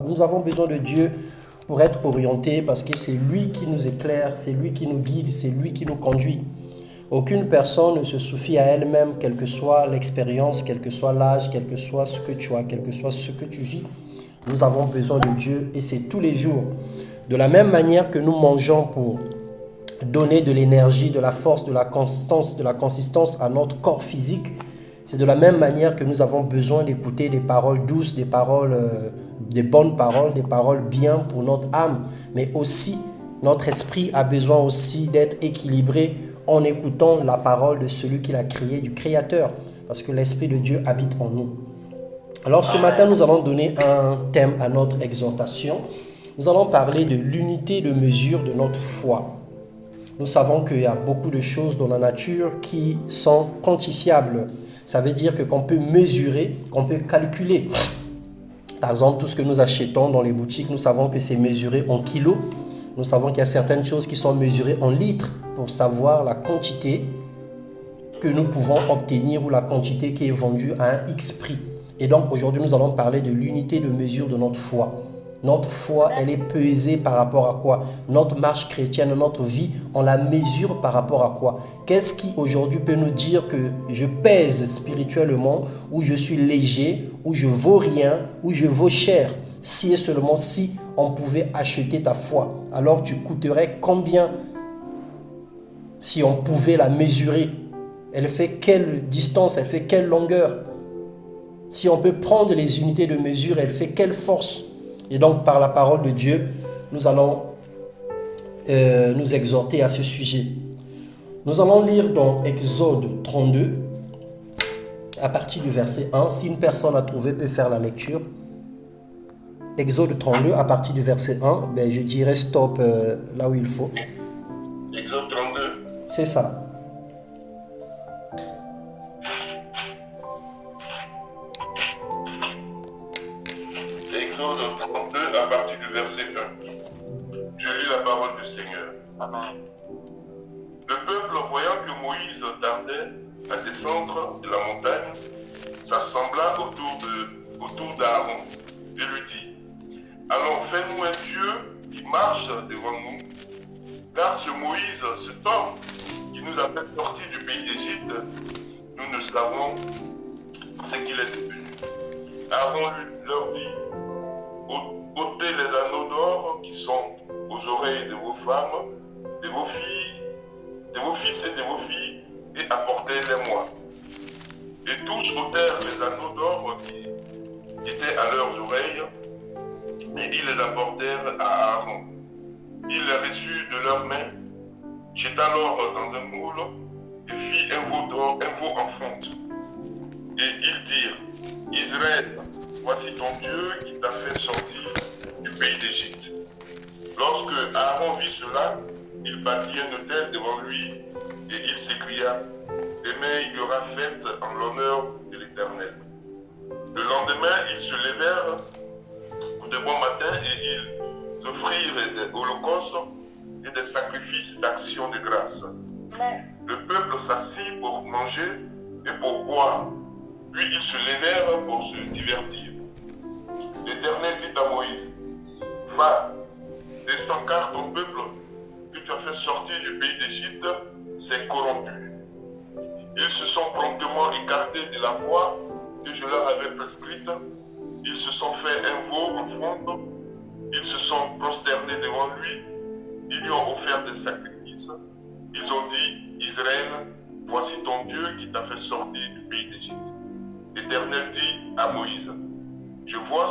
Nous avons besoin de Dieu pour être orientés parce que c'est lui qui nous éclaire, c'est lui qui nous guide, c'est lui qui nous conduit. Aucune personne ne se suffit à elle-même, quelle que soit l'expérience, quel que soit l'âge, quel que soit ce que tu as, quel que soit ce que tu vis. Nous avons besoin de Dieu et c'est tous les jours. De la même manière que nous mangeons pour donner de l'énergie, de la force, de la consistance à notre corps physique, c'est de la même manière que nous avons besoin d'écouter des paroles douces, des bonnes paroles, des paroles bien pour notre âme. Mais aussi, notre esprit a besoin aussi d'être équilibré en écoutant la parole de celui qui l'a créé, du Créateur. Parce que l'Esprit de Dieu habite en nous. Alors ce matin, nous allons donner un thème à notre exhortation. Nous allons parler de l'unité de mesure de notre foi. Nous savons qu'il y a beaucoup de choses dans la nature qui sont quantifiables. Ça veut dire qu'on peut mesurer, qu'on peut calculer. Par exemple, tout ce que nous achetons dans les boutiques, nous savons que c'est mesuré en kilos. Nous savons qu'il y a certaines choses qui sont mesurées en litres pour savoir la quantité que nous pouvons obtenir ou la quantité qui est vendue à un X prix. Et donc aujourd'hui, nous allons parler de l'unité de mesure de notre foi. Notre foi, elle est pesée par rapport à quoi? Notre marche chrétienne, notre vie, on la mesure par rapport à quoi? Qu'est-ce qui aujourd'hui peut nous dire que je pèse spirituellement, ou je suis léger, ou je vaux rien, ou je vaux cher? Si et seulement si on pouvait acheter ta foi, alors tu coûterais combien si on pouvait la mesurer? Elle fait quelle distance? Elle fait quelle longueur? Si on peut prendre les unités de mesure, elle fait quelle force? Et donc, par la parole de Dieu, nous allons nous exhorter à ce sujet. Nous allons lire dans Exode 32, à partir du verset 1. Si une personne a trouvé peut faire la lecture. Exode 32, à partir du verset 1, ben, je dirais stop là où il faut. Exode 32. C'est ça. Exode 32 à partir du verset 1. Je lis la parole du Seigneur. Amen. Le peuple, voyant que Moïse tardait à descendre de la montagne, s'assembla autour d'Aaron et lui dit: Alors fais-nous un Dieu qui marche devant nous, car ce Moïse, cet homme qui nous a fait sortir du pays d'Égypte, nous ne savons ce qu'il est devenu. Aaron leur dit: ôtez les anneaux d'or qui sont aux oreilles de vos femmes, de vos fils et de vos filles, et apportez-les-moi. Et tous ôtèrent les anneaux d'or qui étaient à leurs oreilles, et ils les apportèrent à Aaron. Il les reçut de leurs mains, jeta l'or dans un moule, et fit un veau d'or, un veau en fonte. Et ils dirent: Israël, voici ton Dieu qui t'a fait sortir du pays d'Égypte. Lorsque Aaron vit cela, il bâtit un autel devant lui et il s'écria: Demain il y aura fête en l'honneur de l'Éternel. Le lendemain, ils se levèrent de bon matin et ils offrirent des holocaustes et des sacrifices d'action de grâce. Le peuple s'assit pour manger et pour boire. Puis ils se levèrent pour se divertir. L'Éternel dit à Moïse: Va, descends, car ton peuple que tu as fait sortir du pays d'Égypte s'est corrompu. Ils se sont promptement écartés de la voie que je leur avais prescrite. Ils se sont fait un veau en fonte. Ils se sont prosternés devant lui. Ils lui ont offert des sacrifices. Ils ont dit: Israël, voici ton Dieu qui t'a fait sortir du pays d'Égypte. L'Éternel dit à Moïse: Je vois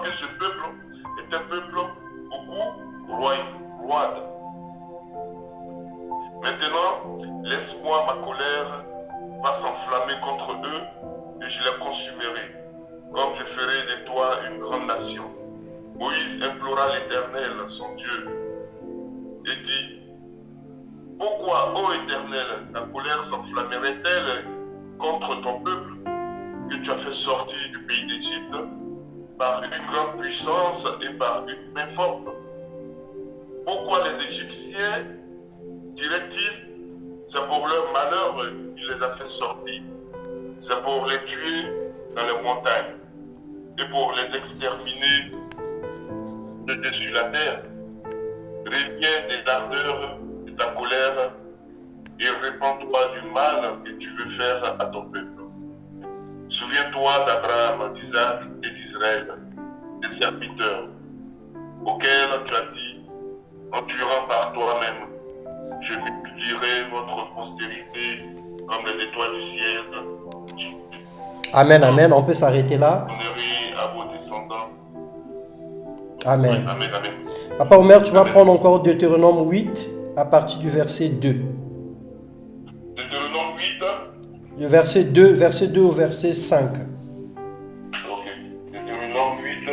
que ce peuple est un peuple beaucoup roide. Maintenant, laisse-moi, ma colère va s'enflammer contre eux et je les consumerai, comme je ferai de toi une grande nation. Moïse implora l'Éternel, son Dieu, et dit: Pourquoi, ô Éternel, ta colère s'enflammerait-elle contre ton peuple que tu as fait sortir du pays d'Égypte par une grande puissance et par une main forte? Pourquoi les Égyptiens, diraient-ils, c'est pour leur malheur qu'il les a fait sortir, c'est pour les tuer dans les montagnes. et pour les exterminer de dessus la terre. Reviens des ardeurs de ta colère et répands-toi du mal que tu veux faire à ton peuple. Souviens-toi d'Abraham, d'Isaac et d'Israël, des serviteurs, auxquels tu as dit, en tuant par toi-même, je multiplierai votre postérité comme les étoiles du ciel. Amen, amen. On peut s'arrêter là. Je donnerai à vos descendants. Amen. Oui, amen, amen. Papa Omer, tu vas prendre encore Deutéronome 8 à partir du verset 2. Deutéronome 8. Le verset 2 au verset 5. Ok. Deutéronome 8.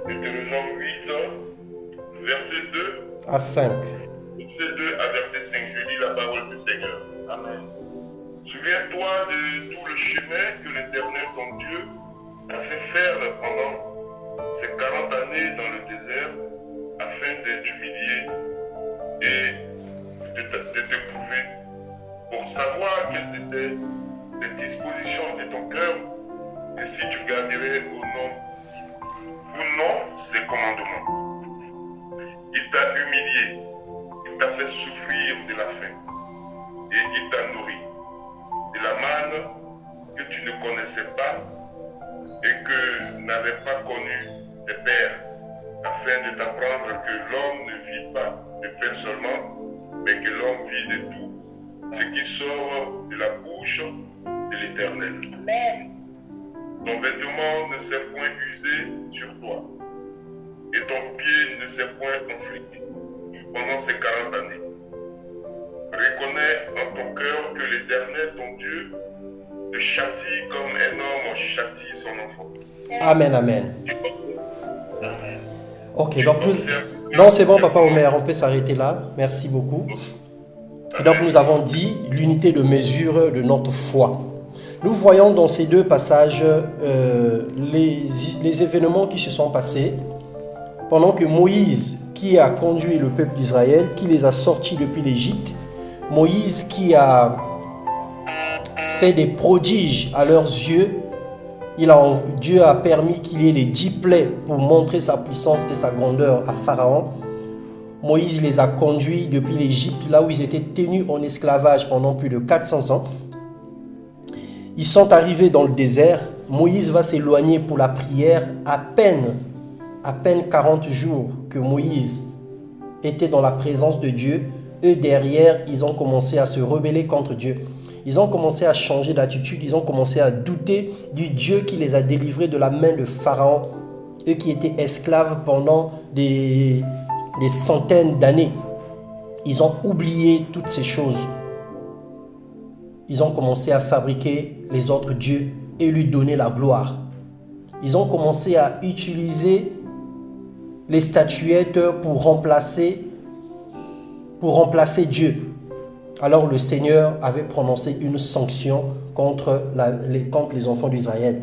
Deutéronome 8, verset 2 À 5. Verset 2 à verset 5. Je lis la parole du Seigneur. Amen. Souviens-toi de tout le chemin que l'Éternel, ton Dieu, a fait faire pendant ces 40 années dans le désert, afin de t'humilier et de t'éprouver, pour savoir quelles étaient les dispositions de ton cœur, et si tu garderais ou non ces commandements. Il t'a humilié, il t'a fait souffrir de la faim, et il t'a nourri de la manne que tu ne connaissais pas et que n'avaient pas connu tes pères, afin de t'apprendre que l'homme ne vit pas de pain seulement, mais que l'homme vit de tout ce qui sort de la bouche de l'Éternel. Amen. Ton vêtement ne s'est point usé sur toi, et ton pied ne s'est point enflé pendant ces 40 années. Reconnais en ton cœur que l'Éternel, ton Dieu, te châtie comme un homme châtie son enfant. Amen, amen. Ok, donc non, c'est bon, Papa Omer, on peut s'arrêter là. Merci beaucoup. Et donc nous avons dit l'unité de mesure de notre foi. Nous voyons dans ces deux passages les événements qui se sont passés pendant que Moïse, qui a conduit le peuple d'Israël, qui les a sortis depuis l'Égypte, Moïse qui a fait des prodiges à leurs yeux, Dieu a permis qu'il y ait les 10 plaies pour montrer sa puissance et sa grandeur à Pharaon. Moïse les a conduits depuis l'Égypte, là où ils étaient tenus en esclavage pendant plus de 400 ans. Ils sont arrivés dans le désert. Moïse va s'éloigner pour la prière à peine 40 jours que Moïse était dans la présence de Dieu. Eux, derrière, ils ont commencé à se rebeller contre Dieu. Ils ont commencé à changer d'attitude. Ils ont commencé à douter du Dieu qui les a délivrés de la main de Pharaon. Eux qui étaient esclaves pendant des centaines d'années. Ils ont oublié toutes ces choses. Ils ont commencé à fabriquer les autres dieux et lui donner la gloire. Ils ont commencé à utiliser les statuettes pour remplacer Dieu. Alors le Seigneur avait prononcé une sanction contre les enfants d'Israël.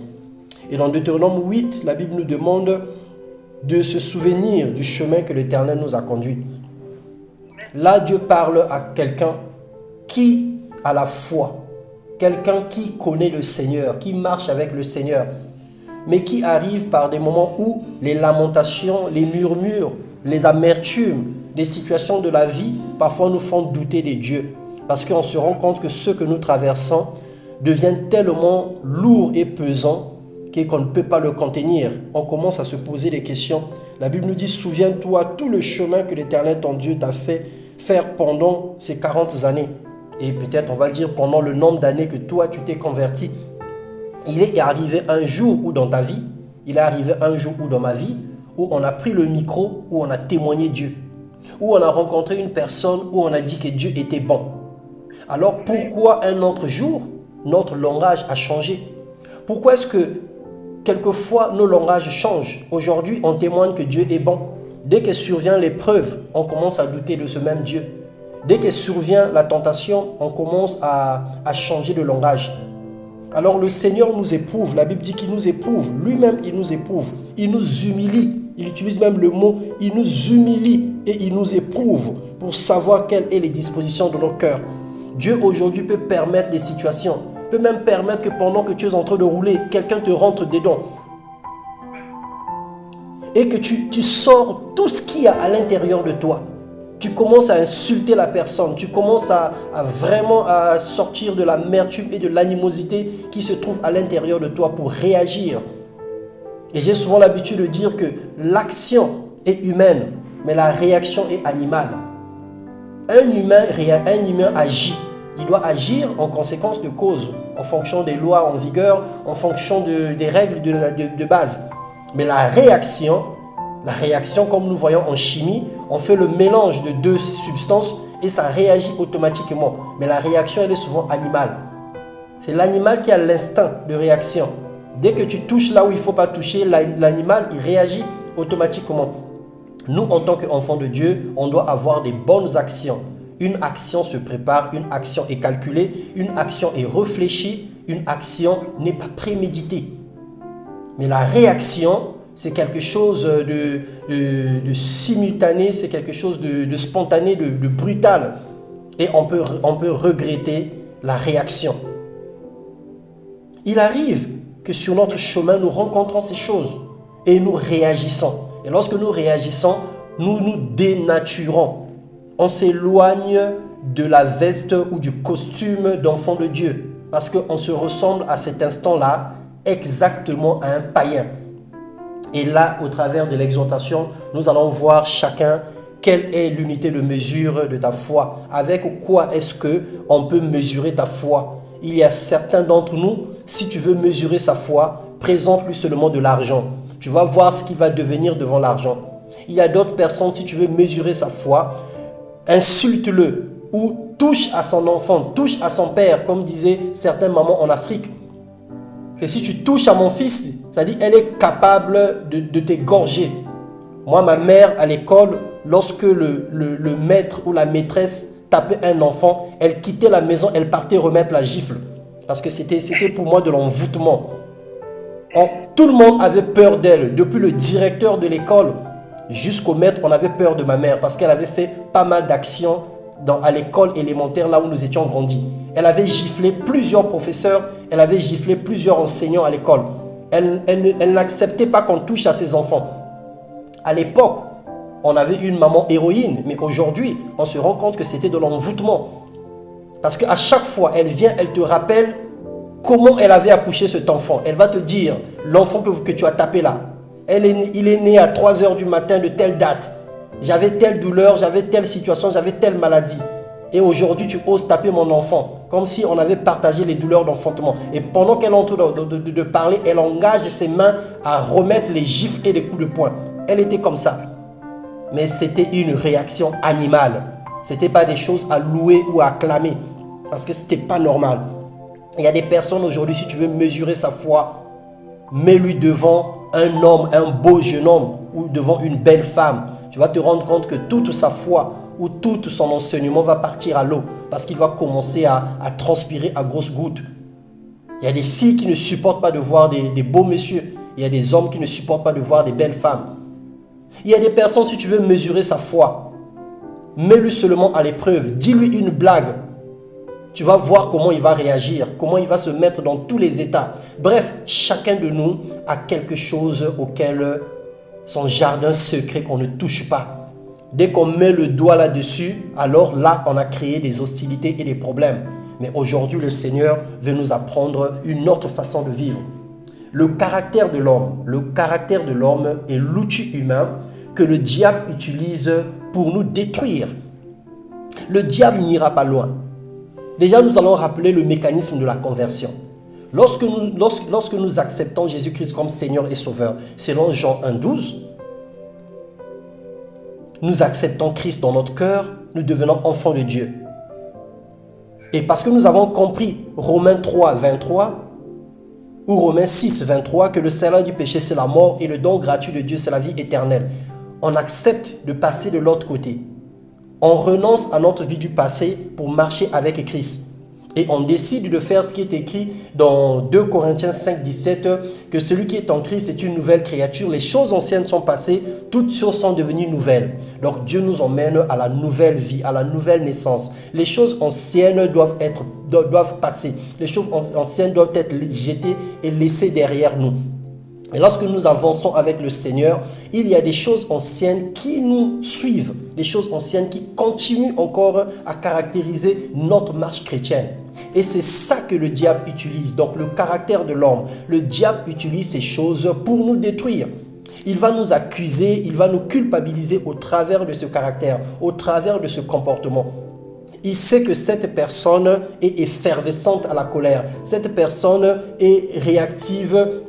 Et dans Deutéronome 8, la Bible nous demande de se souvenir du chemin que l'Éternel nous a conduit. Là, Dieu parle à quelqu'un qui a la foi, quelqu'un qui connaît le Seigneur, qui marche avec le Seigneur, mais qui arrive par des moments où les lamentations, les murmures, les amertumes, les situations de la vie, parfois nous font douter de Dieu. Parce qu'on se rend compte que ce que nous traversons devient tellement lourd et pesant qu'on ne peut pas le contenir. On commence à se poser des questions. La Bible nous dit, souviens-toi tout le chemin que l'Éternel, ton Dieu, t'a fait faire pendant ces 40 années. Et peut-être, on va dire, pendant le nombre d'années que toi, tu t'es converti. Il est arrivé un jour où dans ta vie, il est arrivé un jour où dans ma vie, où on a pris le micro, où on a témoigné Dieu. Où on a rencontré une personne, où on a dit que Dieu était bon. Alors, pourquoi un autre jour, notre langage a changé? Pourquoi est-ce que quelquefois, nos langages changent? Aujourd'hui, on témoigne que Dieu est bon. Dès que survient l'épreuve, on commence à douter de ce même Dieu. Dès que survient la tentation, on commence à changer de langage. Alors le Seigneur nous éprouve. La Bible dit qu'il nous éprouve. Lui-même, il nous éprouve. Il nous humilie. Il utilise même le mot, il nous humilie et il nous éprouve pour savoir quelles sont les dispositions de nos cœurs. Dieu aujourd'hui peut permettre des situations, peut même permettre que pendant que tu es en train de rouler, quelqu'un te rentre dedans. Et que tu sors tout ce qu'il y a à l'intérieur de toi. Tu commences à insulter la personne, tu commences à vraiment à sortir de l'amertume et de l'animosité qui se trouve à l'intérieur de toi pour réagir. Et j'ai souvent l'habitude de dire que l'action est humaine, mais la réaction est animale. Un humain agit. Il doit agir en conséquence de cause, en fonction des lois en vigueur, en fonction des règles de base. Mais la réaction, comme nous voyons en chimie, on fait le mélange de deux substances et ça réagit automatiquement. Mais la réaction, elle est souvent animale. C'est l'animal qui a l'instinct de réaction. Dès que tu touches là où il ne faut pas toucher, l'animal, il réagit automatiquement. Nous, en tant qu'enfants de Dieu, on doit avoir des bonnes actions. Une action se prépare, une action est calculée, une action est réfléchie, une action n'est pas préméditée. Mais la réaction, c'est quelque chose de simultané, c'est quelque chose de spontané, de brutal. Et on peut regretter la réaction. Il arrive que sur notre chemin, nous rencontrons ces choses et nous réagissons. Et lorsque nous réagissons, nous nous dénaturons. On s'éloigne de la veste ou du costume d'enfant de Dieu. Parce qu'on se ressemble à cet instant-là exactement à un païen. Et là, au travers de l'exhortation, nous allons voir chacun quelle est l'unité de mesure de ta foi. Avec quoi est-ce qu'on peut mesurer ta foi? Il y a certains d'entre nous, si tu veux mesurer sa foi, présente-lui seulement de l'argent. Tu vas voir ce qu'il va devenir devant l'argent. Il y a d'autres personnes, si tu veux mesurer sa foi, insulte-le ou touche à son enfant, touche à son père, comme disaient certaines mamans en Afrique. Que si tu touches à mon fils, c'est-à-dire elle est capable de t'égorger. Moi, ma mère, à l'école, lorsque le maître ou la maîtresse tapait un enfant, elle quittait la maison, elle partait remettre la gifle. Parce que c'était pour moi de l'envoûtement. Tout le monde avait peur d'elle, depuis le directeur de l'école jusqu'au maître, on avait peur de ma mère parce qu'elle avait fait pas mal d'actions à l'école élémentaire, là où nous étions grandis. Elle avait giflé plusieurs professeurs, elle avait giflé plusieurs enseignants à l'école. Elle n'acceptait pas qu'on touche à ses enfants. À l'époque, on avait une maman héroïne, mais aujourd'hui, on se rend compte que c'était de l'envoûtement. Parce qu'à chaque fois, elle vient, elle te rappelle comment elle avait accouché cet enfant. Elle va te dire, l'enfant que tu as tapé là, il est né à 3 heures du matin de telle date. J'avais telle douleur, j'avais telle situation, j'avais telle maladie. Et aujourd'hui, tu oses taper mon enfant. Comme si on avait partagé les douleurs d'enfantement. Et pendant qu'elle est en train de parler, elle engage ses mains à remettre les gifles et les coups de poing. Elle était comme ça. Mais c'était une réaction animale. Ce n'était pas des choses à louer ou à acclamer. Parce que ce n'était pas normal. Il y a des personnes aujourd'hui, si tu veux mesurer sa foi, mets-lui devant un homme, un beau jeune homme, ou devant une belle femme. Tu vas te rendre compte que toute sa foi ou tout son enseignement va partir à l'eau. Parce qu'il va commencer à transpirer à grosses gouttes. Il y a des filles qui ne supportent pas de voir des beaux messieurs. Il y a des hommes qui ne supportent pas de voir des belles femmes. Il y a des personnes, si tu veux mesurer sa foi, mets-lui seulement à l'épreuve. Dis-lui une blague. Tu vas voir comment il va réagir, comment il va se mettre dans tous les états. Bref, chacun de nous a quelque chose auquel son jardin secret qu'on ne touche pas. Dès qu'on met le doigt là-dessus, alors là, on a créé des hostilités et des problèmes. Mais aujourd'hui, le Seigneur veut nous apprendre une autre façon de vivre. Le caractère de l'homme est l'outil humain que le diable utilise pour nous détruire. Le diable n'ira pas loin. Déjà, nous allons rappeler le mécanisme de la conversion. Lorsque nous acceptons Jésus-Christ comme Seigneur et Sauveur, selon Jean 1,12, nous acceptons Christ dans notre cœur, nous devenons enfants de Dieu. Et parce que nous avons compris Romains 3,23 ou Romains 6,23 que le salaire du péché c'est la mort et le don gratuit de Dieu c'est la vie éternelle, on accepte de passer de l'autre côté. On renonce à notre vie du passé pour marcher avec Christ. Et on décide de faire ce qui est écrit dans 2 Corinthiens 5, 17, que celui qui est en Christ est une nouvelle créature. Les choses anciennes sont passées, toutes choses sont devenues nouvelles. Donc Dieu nous emmène à la nouvelle vie, à la nouvelle naissance. Les choses anciennes doivent passer. Les choses anciennes doivent être jetées et laissées derrière nous. Et lorsque nous avançons avec le Seigneur, il y a des choses anciennes qui nous suivent, des choses anciennes qui continuent encore à caractériser notre marche chrétienne. Et c'est ça que le diable utilise, donc le caractère de l'homme. Le diable utilise ces choses pour nous détruire. Il va nous accuser, il va nous culpabiliser au travers de ce caractère, au travers de ce comportement. Il sait que cette personne est effervescente à la colère, cette personne est réactive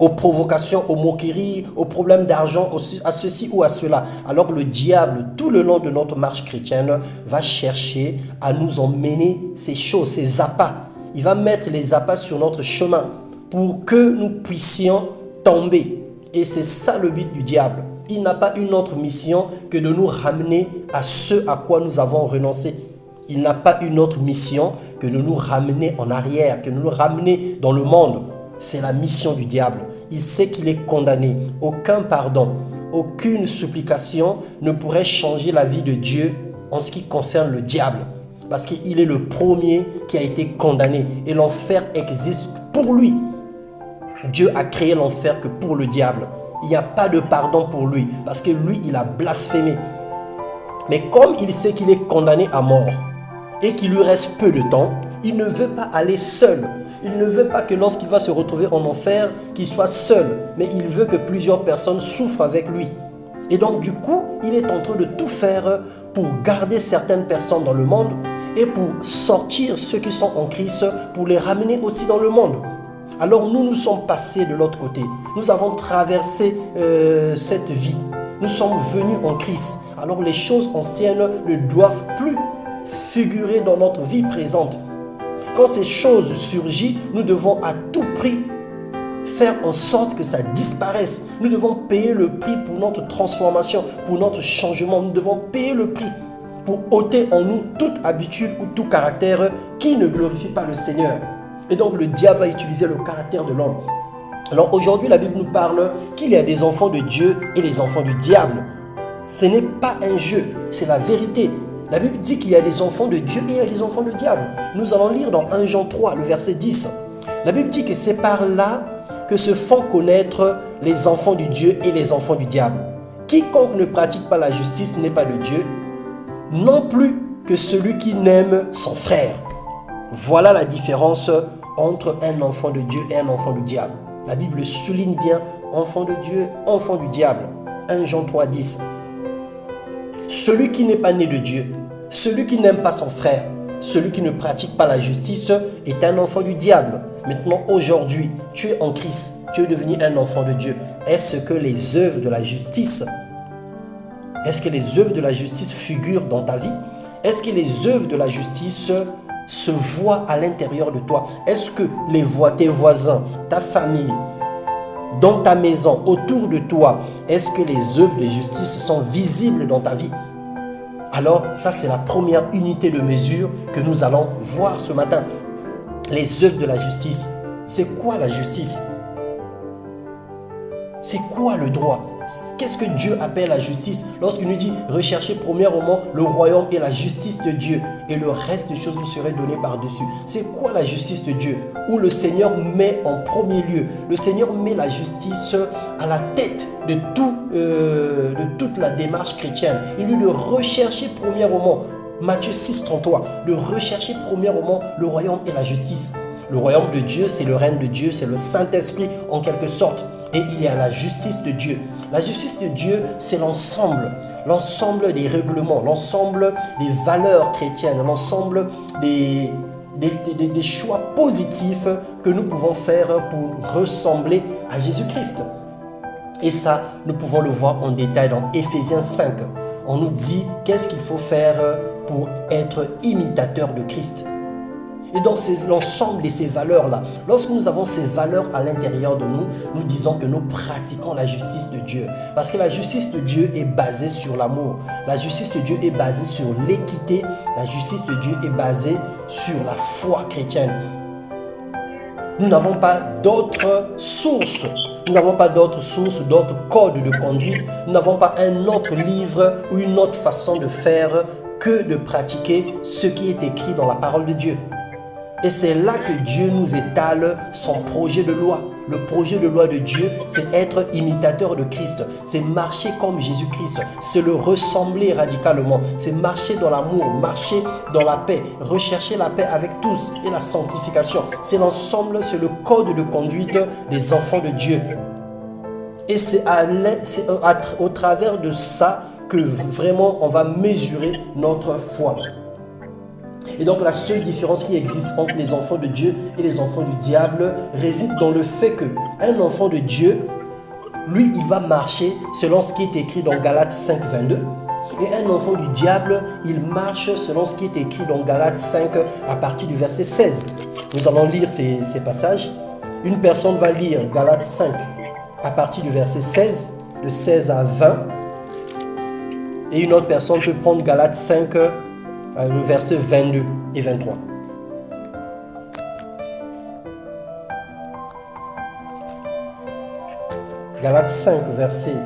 aux provocations, aux moqueries, aux problèmes d'argent, à ceci ou à cela. Alors le diable, tout le long de notre marche chrétienne, va chercher à nous emmener ces choses, ces appâts. Il va mettre les appâts sur notre chemin pour que nous puissions tomber. Et c'est ça le but du diable. Il n'a pas une autre mission que de nous ramener à ce à quoi nous avons renoncé. Il n'a pas une autre mission que de nous ramener en arrière, que de nous ramener dans le monde. C'est la mission du diable. Il sait qu'il est condamné. Aucun pardon, aucune supplication ne pourrait changer la vie de Dieu en ce qui concerne le diable. Parce qu'il est le premier qui a été condamné. Et l'enfer existe pour lui. Dieu a créé l'enfer que pour le diable. Il n'y a pas de pardon pour lui. Parce que lui, il a blasphémé. Mais comme il sait qu'il est condamné à mort et qu'il lui reste peu de temps, il ne veut pas aller seul. Il ne veut pas que lorsqu'il va se retrouver en enfer, qu'il soit seul. Mais il veut que plusieurs personnes souffrent avec lui. Et donc du coup, il est en train de tout faire pour garder certaines personnes dans le monde et pour sortir ceux qui sont en Christ, pour les ramener aussi dans le monde. Alors nous sommes passés de l'autre côté. Nous avons traversé cette vie. Nous sommes venus en Christ. Alors les choses anciennes ne doivent plus figurer dans notre vie présente. Quand ces choses surgissent, nous devons à tout prix faire en sorte que ça disparaisse. Nous devons payer le prix pour notre transformation, pour notre changement. Nous devons payer le prix pour ôter en nous toute habitude ou tout caractère qui ne glorifie pas le Seigneur. Et donc le diable va utiliser le caractère de l'homme. Alors aujourd'hui, la Bible nous parle qu'il y a des enfants de Dieu et des enfants du diable. Ce n'est pas un jeu, c'est la vérité. La Bible dit qu'il y a des enfants de Dieu et il y a des enfants du diable. Nous allons lire dans 1 Jean 3, le verset 10. La Bible dit que c'est par là que se font connaître les enfants du Dieu et les enfants du diable. Quiconque ne pratique pas la justice n'est pas de Dieu, non plus que celui qui n'aime son frère. Voilà la différence entre un enfant de Dieu et un enfant du diable. La Bible souligne bien enfant de Dieu, enfant du diable. 1 Jean 3, 10. Celui qui n'est pas né de Dieu, celui qui n'aime pas son frère, celui qui ne pratique pas la justice est un enfant du diable. Maintenant, aujourd'hui, tu es en Christ, tu es devenu un enfant de Dieu. Est-ce que les œuvres de la justice, figurent dans ta vie? Est-ce que les œuvres de la justice se voient à l'intérieur de toi? Est-ce que tes voisins, ta famille, dans ta maison, autour de toi, est-ce que les œuvres de justice sont visibles dans ta vie? Alors, ça c'est la première unité de mesure que nous allons voir ce matin. Les œuvres de la justice. C'est quoi la justice? C'est quoi le droit? Qu'est-ce que Dieu appelle la justice? Lorsqu'il nous dit recherchez premièrement le royaume et la justice de Dieu et le reste des choses vous seraient données par-dessus. C'est quoi la justice de Dieu? Où le Seigneur met en premier lieu, le Seigneur met la justice à la tête de toute la démarche chrétienne. Il dit de rechercher premièrement, Matthieu 6, 33, de rechercher premièrement le royaume et la justice. Le royaume de Dieu, c'est le règne de Dieu, c'est le Saint-Esprit en quelque sorte. Et il y a la justice de Dieu. La justice de Dieu, c'est l'ensemble des règlements, l'ensemble des valeurs chrétiennes, l'ensemble des choix positifs que nous pouvons faire pour ressembler à Jésus-Christ. Et ça, nous pouvons le voir en détail dans Éphésiens 5. On nous dit qu'est-ce qu'il faut faire pour être imitateur de Christ. Et donc, c'est l'ensemble de ces valeurs-là. Lorsque nous avons ces valeurs à l'intérieur de nous, nous disons que nous pratiquons la justice de Dieu. Parce que la justice de Dieu est basée sur l'amour. La justice de Dieu est basée sur l'équité. La justice de Dieu est basée sur la foi chrétienne. Nous n'avons pas d'autres sources. Nous n'avons pas d'autres sources, d'autres codes de conduite. Nous n'avons pas un autre livre ou une autre façon de faire que de pratiquer ce qui est écrit dans la parole de Dieu. Et c'est là que Dieu nous étale son projet de loi. Le projet de loi de Dieu, c'est être imitateur de Christ. C'est marcher comme Jésus-Christ. C'est le ressembler radicalement. C'est marcher dans l'amour, marcher dans la paix, rechercher la paix avec tous et la sanctification. C'est l'ensemble, c'est le code de conduite des enfants de Dieu. Et c'est au travers de ça que vraiment on va mesurer notre foi. Et donc la seule différence qui existe entre les enfants de Dieu et les enfants du diable réside dans le fait qu'un enfant de Dieu, lui, il va marcher selon ce qui est écrit dans Galates 5, 22. Et un enfant du diable, il marche selon ce qui est écrit dans Galates 5 à partir du verset 16. Nous allons lire ces passages. Une personne va lire Galates 5 à partir du verset 16, de 16 à 20. Et une autre personne peut prendre Galates 5, le verset 22 et 23. Galates 5, verset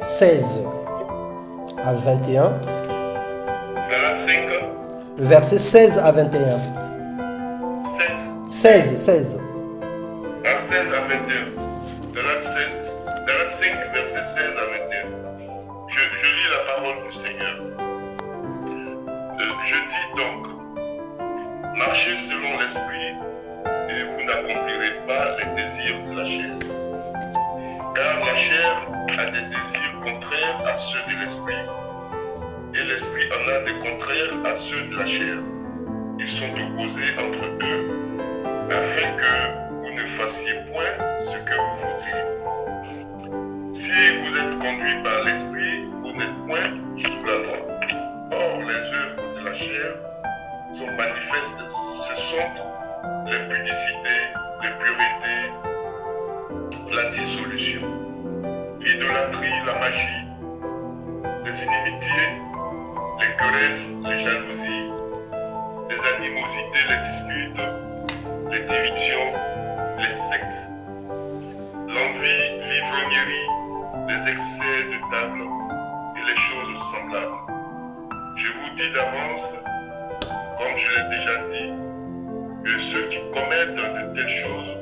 16 à 21. Galates 5. Le verset 16 à 21. 7. 16. À 16 à 21. Galates 5, verset 16 à 21. Je lis la parole du Seigneur. Je dis donc, marchez selon l'esprit et vous n'accomplirez pas les désirs de la chair. Car la chair a des désirs contraires à ceux de l'esprit et l'esprit en a des contraires à ceux de la chair. Ils sont opposés entre eux afin que vous ne fassiez point ce que vous voudriez. Si vous êtes conduit par l'esprit, vous n'êtes point sous la loi. Or, les œuvres de la chair sont manifestes. Ce sont l'impudicité, l'impureté, la dissolution, l'idolâtrie, la magie, les inimitiés, les querelles, les jalousies, les animosités, les disputes, les divisions, les sectes, l'envie, l'ivrognerie, les excès de table et les choses semblables. Je vous dis d'avance, comme je l'ai déjà dit, que ceux qui commettent de telles choses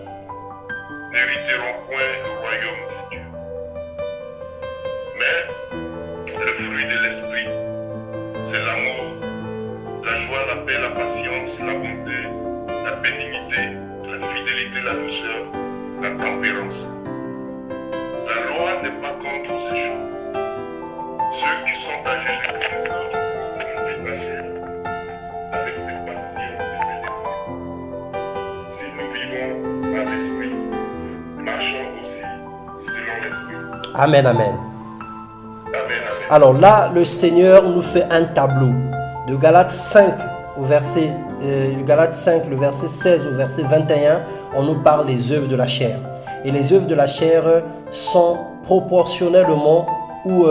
n'hériteront point le royaume de Dieu. Mais le fruit de l'esprit, c'est l'amour, la joie, la paix, la patience, la bonté, la bénignité, la fidélité, la douceur, la tempérance. La loi n'est pas contre ces choses. Ceux qui sont à Jésus-Christ s'acquittent la chair avec ses passions et ses défauts. Si nous vivons par l'esprit, marchons aussi selon l'esprit. Amen, amen. Amen. Alors là, le Seigneur nous fait un tableau de Galates 5 au verset Galates 5, le verset 16 au verset 21, on nous parle des œuvres de la chair. Et les œuvres de la chair sont proportionnellement ou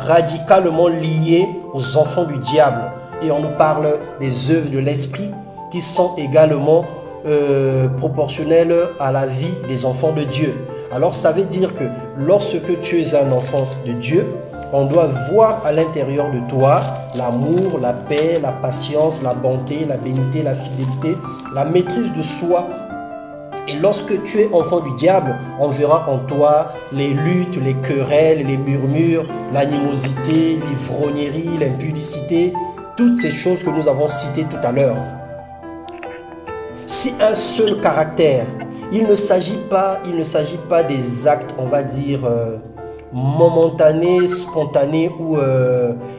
radicalement liées aux enfants du diable. Et on nous parle des œuvres de l'esprit qui sont également proportionnelles à la vie des enfants de Dieu. Alors ça veut dire que lorsque tu es un enfant de Dieu, on doit voir à l'intérieur de toi l'amour, la paix, la patience, la bonté, la bénignité, la fidélité, la maîtrise de soi. Et lorsque tu es enfant du diable, on verra en toi les luttes, les querelles, les murmures, l'animosité, l'ivrognerie, l'impudicité, toutes ces choses que nous avons citées tout à l'heure. Si un seul caractère, il ne s'agit pas des actes, on va dire, momentanés, spontanés ou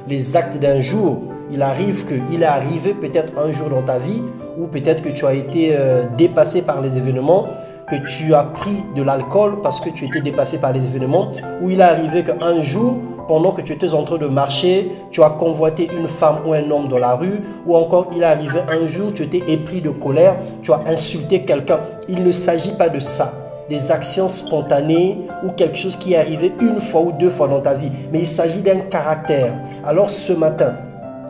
les actes d'un jour. Il est arrivé peut-être un jour dans ta vie ou peut-être que tu as été dépassé par les événements, que tu as pris de l'alcool parce que tu étais dépassé par les événements, ou il est arrivé qu'un jour pendant que tu étais en train de marcher, tu as convoité une femme ou un homme dans la rue, ou encore il est arrivé un jour, tu étais épris de colère, tu as insulté quelqu'un. Il ne s'agit pas de ça, des actions spontanées ou quelque chose qui est arrivé une fois ou deux fois dans ta vie, mais il s'agit d'un caractère. Alors ce matin,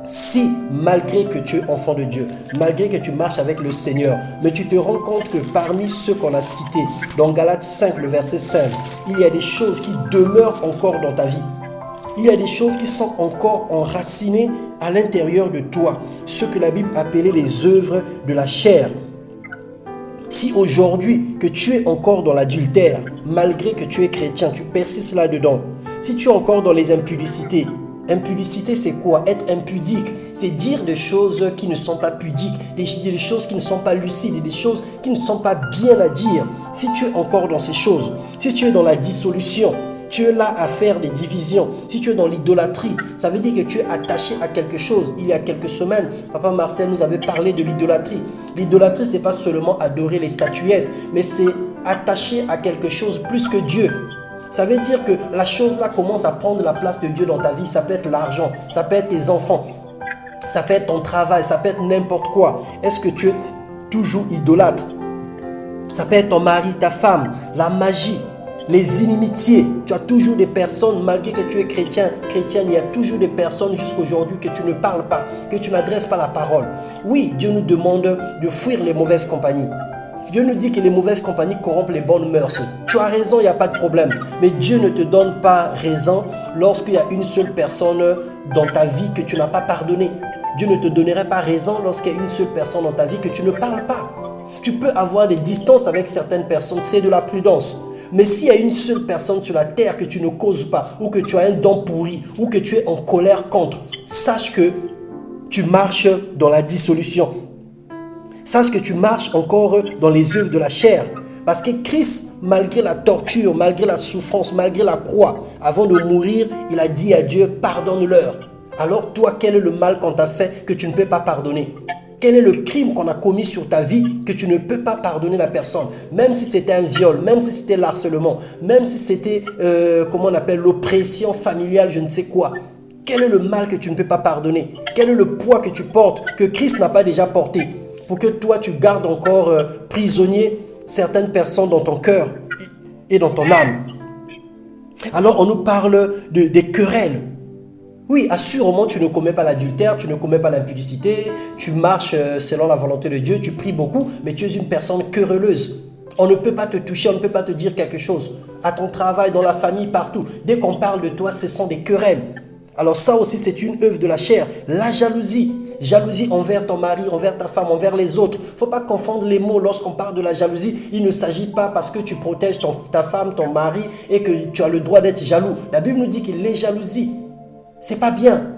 si malgré que tu es enfant de Dieu, malgré que tu marches avec le Seigneur, mais tu te rends compte que parmi ceux qu'on a cités, dans Galates 5, le verset 16, il y a des choses qui demeurent encore dans ta vie. Il y a des choses qui sont encore enracinées à l'intérieur de toi, ce que la Bible appelait les œuvres de la chair. Si aujourd'hui que tu es encore dans l'adultère, malgré que tu es chrétien, tu persistes là-dedans, si tu es encore dans les impudicités, impudicité, c'est quoi? Être impudique, c'est dire des choses qui ne sont pas pudiques, des choses qui ne sont pas lucides, des choses qui ne sont pas bien à dire. Si tu es encore dans ces choses, si tu es dans la dissolution, tu es là à faire des divisions, si tu es dans l'idolâtrie, ça veut dire que tu es attaché à quelque chose. Il y a quelques semaines, Papa Marcel nous avait parlé de l'idolâtrie. L'idolâtrie, ce n'est pas seulement adorer les statuettes, mais c'est attaché à quelque chose plus que Dieu. Ça veut dire que la chose là commence à prendre la place de Dieu dans ta vie. Ça peut être l'argent, ça peut être tes enfants, ça peut être ton travail, ça peut être n'importe quoi. Est-ce que tu es toujours idolâtre? Ça peut être ton mari, ta femme, la magie, les inimitiés. Tu as toujours des personnes, malgré que tu es chrétienne, il y a toujours des personnes jusqu'à aujourd'hui que tu ne parles pas, que tu n'adresses pas la parole. Oui, Dieu nous demande de fuir les mauvaises compagnies. Dieu nous dit que les mauvaises compagnies corrompent les bonnes mœurs. Tu as raison, il n'y a pas de problème. Mais Dieu ne te donne pas raison lorsqu'il y a une seule personne dans ta vie que tu n'as pas pardonné. Dieu ne te donnerait pas raison lorsqu'il y a une seule personne dans ta vie que tu ne parles pas. Tu peux avoir des distances avec certaines personnes, c'est de la prudence. Mais s'il y a une seule personne sur la terre que tu ne causes pas, ou que tu as un don pourri, ou que tu es en colère contre, sache que tu marches dans la dissolution. Sache que tu marches encore dans les œuvres de la chair. Parce que Christ, malgré la torture, malgré la souffrance, malgré la croix, avant de mourir, il a dit à Dieu, pardonne-leur. Alors toi, quel est le mal qu'on t'a fait que tu ne peux pas pardonner? Quel est le crime qu'on a commis sur ta vie que tu ne peux pas pardonner la personne? Même si c'était un viol, même si c'était l'harcèlement, même si c'était, comment on appelle, l'oppression familiale, je ne sais quoi. Quel est le mal que tu ne peux pas pardonner? Quel est le poids que tu portes, que Christ n'a pas déjà porté? Pour que toi, tu gardes encore prisonnier certaines personnes dans ton cœur et dans ton âme. Alors, on nous parle des querelles. Oui, assurément, tu ne commets pas l'adultère, tu ne commets pas l'impudicité, tu marches selon la volonté de Dieu, tu pries beaucoup, mais tu es une personne querelleuse. On ne peut pas te toucher, on ne peut pas te dire quelque chose. À ton travail, dans la famille, partout. Dès qu'on parle de toi, ce sont des querelles. Alors ça aussi, c'est une œuvre de la chair. La jalousie. Jalousie envers ton mari, envers ta femme, envers les autres. Il ne faut pas confondre les mots lorsqu'on parle de la jalousie. Il ne s'agit pas parce que tu protèges ta femme, ton mari et que tu as le droit d'être jaloux. La Bible nous dit que les jalousies, c'est pas bien.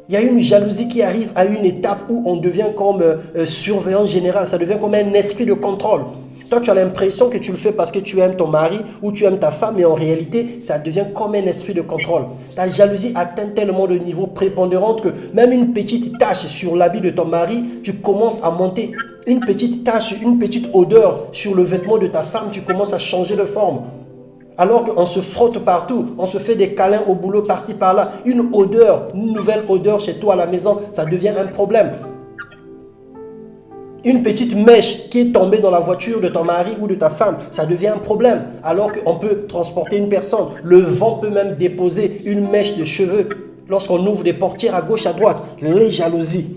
Il y a une jalousie qui arrive à une étape où on devient comme surveillant général. Ça devient comme un esprit de contrôle. Toi, tu as l'impression que tu le fais parce que tu aimes ton mari ou tu aimes ta femme, mais en réalité, ça devient comme un esprit de contrôle. Ta jalousie atteint tellement de niveau prépondérant que même une petite tache sur l'habit de ton mari, tu commences à monter. Une petite tache, une petite odeur sur le vêtement de ta femme, tu commences à changer de forme. Alors qu'on se frotte partout, on se fait des câlins au boulot par-ci par-là. Une odeur, une nouvelle odeur chez toi à la maison, ça devient un problème. Une petite mèche qui est tombée dans la voiture de ton mari ou de ta femme, ça devient un problème. Alors qu'on peut transporter une personne. Le vent peut même déposer une mèche de cheveux lorsqu'on ouvre des portières à gauche, à droite. Les jalousies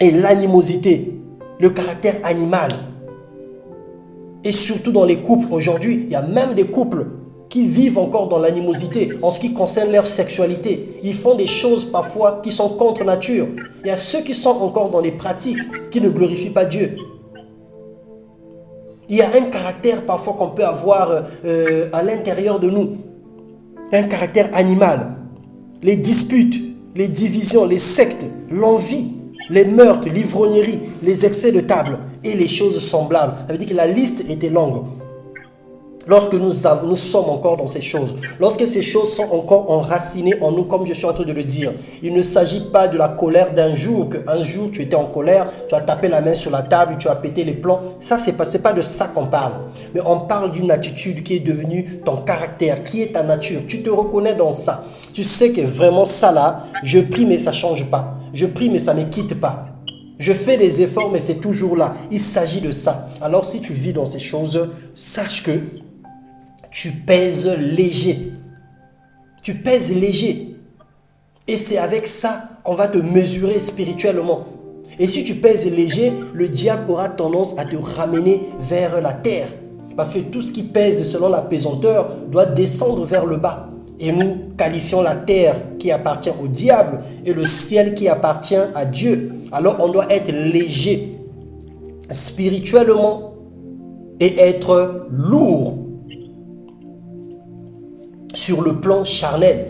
et l'animosité, le caractère animal. Et surtout dans les couples aujourd'hui, il y a même des couples qui vivent encore dans l'animosité en ce qui concerne leur sexualité. Ils font des choses parfois qui sont contre nature. Il y a ceux qui sont encore dans les pratiques qui ne glorifient pas Dieu. Il y a un caractère parfois qu'on peut avoir à l'intérieur de nous. Un caractère animal. Les disputes, les divisions, les sectes, l'envie, les meurtres, l'ivrognerie, les excès de table et les choses semblables. Ça veut dire que la liste était longue. Lorsque nous sommes encore dans ces choses, lorsque ces choses sont encore enracinées en nous, comme je suis en train de le dire, il ne s'agit pas de la colère d'un jour, qu'un jour tu étais en colère, tu as tapé la main sur la table, tu as pété les plombs. Ça, c'est pas de ça qu'on parle. Mais on parle d'une attitude qui est devenue ton caractère, qui est ta nature. Tu te reconnais dans ça. Tu sais que vraiment ça là, je prie mais ça ne change pas. Je prie mais ça ne quitte pas. Je fais des efforts mais c'est toujours là. Il s'agit de ça. Alors si tu vis dans ces choses, sache que tu pèses léger. Tu pèses léger. Et c'est avec ça qu'on va te mesurer spirituellement. Et si tu pèses léger, le diable aura tendance à te ramener vers la terre. Parce que tout ce qui pèse selon la pesanteur doit descendre vers le bas. Et nous qualifions la terre qui appartient au diable et le ciel qui appartient à Dieu. Alors on doit être léger spirituellement et être lourd sur le plan charnel,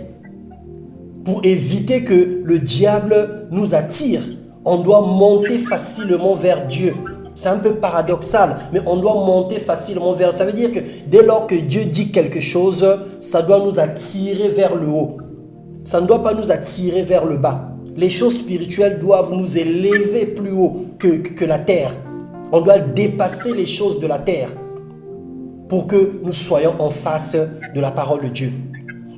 pour éviter que le diable nous attire. On doit monter facilement vers Dieu. C'est un peu paradoxal, mais on doit monter facilement vers Dieu. Ça veut dire que dès lors que Dieu dit quelque chose, ça doit nous attirer vers le haut. Ça ne doit pas nous attirer vers le bas. Les choses spirituelles doivent nous élever plus haut que la terre. On doit dépasser les choses de la terre pour que nous soyons en face de la parole de Dieu.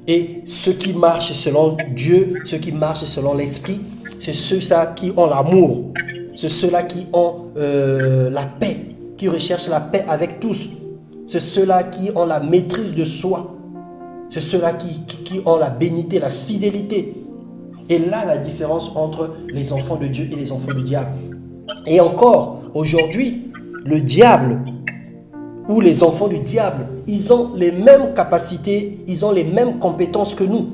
Et ceux qui marchent selon Dieu, ceux qui marchent selon l'Esprit, c'est ceux-là qui ont l'amour. C'est ceux-là qui ont la paix, qui recherchent la paix avec tous. C'est ceux-là qui ont la maîtrise de soi. C'est ceux-là qui ont la bénité, la fidélité. Et là, la différence entre les enfants de Dieu et les enfants du diable. Et encore, aujourd'hui, le diable ou les enfants du diable, ils ont les mêmes capacités, ils ont les mêmes compétences que nous.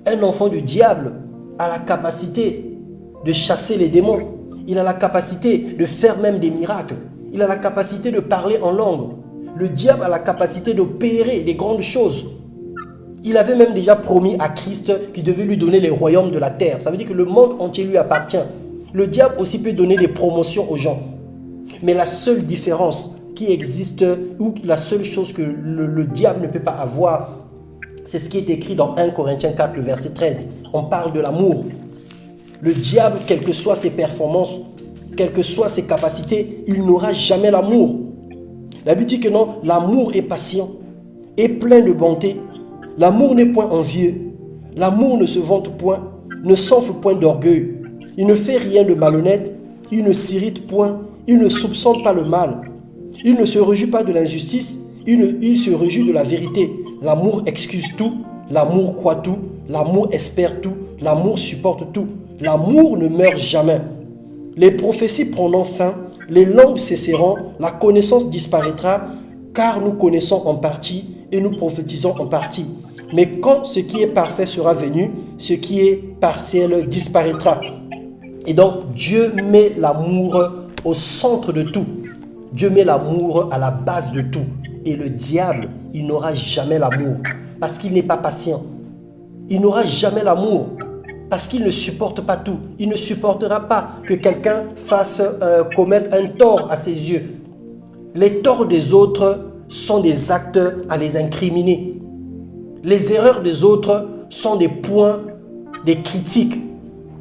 Un enfant du diable a la capacité de chasser les démons. Il a la capacité de faire même des miracles. Il a la capacité de parler en langue. Le diable a la capacité d'opérer des grandes choses. Il avait même déjà promis à Christ qu'il devait lui donner les royaumes de la terre. Ça veut dire que le monde entier lui appartient. Le diable aussi peut donner des promotions aux gens. Mais la seule différence qui existe, ou la seule chose que le diable ne peut pas avoir, c'est ce qui est écrit dans 1 Corinthiens 4, le verset 13. On parle de l'amour. Le diable, quelles que soient ses performances, quelles que soient ses capacités, il n'aura jamais l'amour. La Bible dit que non, l'amour est patient, est plein de bonté. L'amour n'est point envieux. L'amour ne se vante point, ne s'enfle point d'orgueil. Il ne fait rien de malhonnête, il ne s'irrite point, il ne soupçonne pas le mal. Il ne se réjouit pas de l'injustice, il se réjouit de la vérité. L'amour excuse tout, l'amour croit tout, l'amour espère tout, l'amour supporte tout. L'amour ne meurt jamais. Les prophéties prendront fin, les langues cesseront, la connaissance disparaîtra, car nous connaissons en partie et nous prophétisons en partie. Mais quand ce qui est parfait sera venu, ce qui est partiel disparaîtra. Et donc, Dieu met l'amour au centre de tout. Dieu met l'amour à la base de tout. Et le diable, il n'aura jamais l'amour parce qu'il n'est pas patient. Il n'aura jamais l'amour parce qu'il ne supporte pas tout. Il ne supportera pas que quelqu'un commette un tort à ses yeux. Les torts des autres sont des actes à les incriminer. Les erreurs des autres sont des points, des critiques.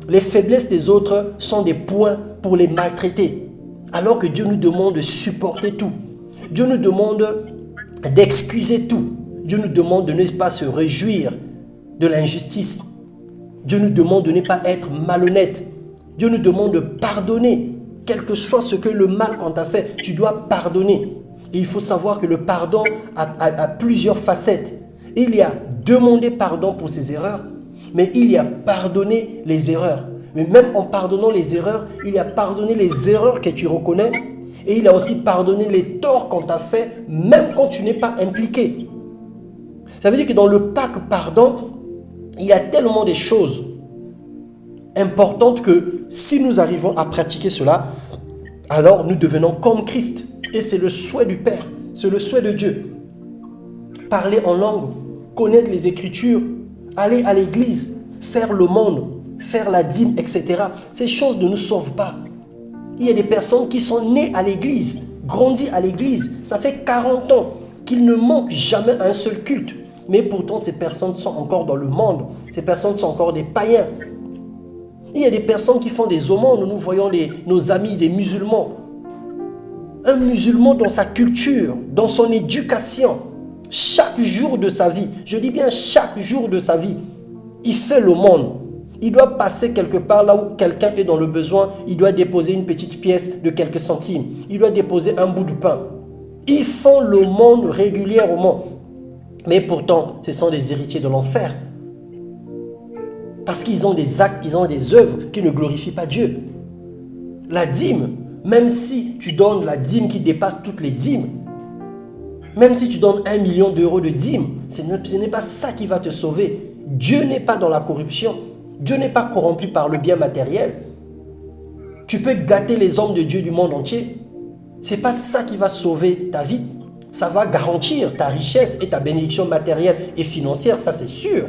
Les faiblesses des autres sont des points pour les maltraiter. Alors que Dieu nous demande de supporter tout. Dieu nous demande d'excuser tout. Dieu nous demande de ne pas se réjouir de l'injustice. Dieu nous demande de ne pas être malhonnête. Dieu nous demande de pardonner. Quel que soit ce que le mal qu'on t'a fait, tu dois pardonner. Et il faut savoir que le pardon a plusieurs facettes. Il y a demander pardon pour ses erreurs, mais il y a pardonner les erreurs. Mais même en pardonnant les erreurs, il y a pardonner les erreurs que tu reconnais. Et il y a aussi pardonner les torts qu'on t'a fait, même quand tu n'es pas impliqué. Ça veut dire que dans le pack pardon, il y a tellement de choses importantes que si nous arrivons à pratiquer cela, alors nous devenons comme Christ. Et c'est le souhait du Père, c'est le souhait de Dieu. Parler en langue, connaître les Écritures, aller à l'église, faire le monde, faire la dîme, etc. Ces choses ne nous sauvent pas. Il y a des personnes qui sont nées à l'église, grandis à l'église, ça fait 40 ans. qu'il ne manque jamais un seul culte. Mais pourtant, ces personnes sont encore dans le monde. Ces personnes sont encore des païens. Il y a des personnes qui font des aumônes. Nous voyons nos amis, les musulmans. Un musulman dans sa culture, dans son éducation, chaque jour de sa vie, je dis bien chaque jour de sa vie, il fait l'aumône. Il doit passer quelque part là où quelqu'un est dans le besoin. Il doit déposer une petite pièce de quelques centimes. Il doit déposer un bout de pain. Ils font l'aumône régulièrement. Mais pourtant, ce sont des héritiers de l'enfer. Parce qu'ils ont des actes, ils ont des œuvres qui ne glorifient pas Dieu. La dîme, même si tu donnes la dîme qui dépasse toutes les dîmes, même si tu donnes 1 million d'euros de dîme, ce n'est pas ça qui va te sauver. Dieu n'est pas dans la corruption. Dieu n'est pas corrompu par le bien matériel. Tu peux gâter les hommes de Dieu du monde entier. Ce n'est pas ça qui va sauver ta vie. Ça va garantir ta richesse et ta bénédiction matérielle et financière, ça c'est sûr.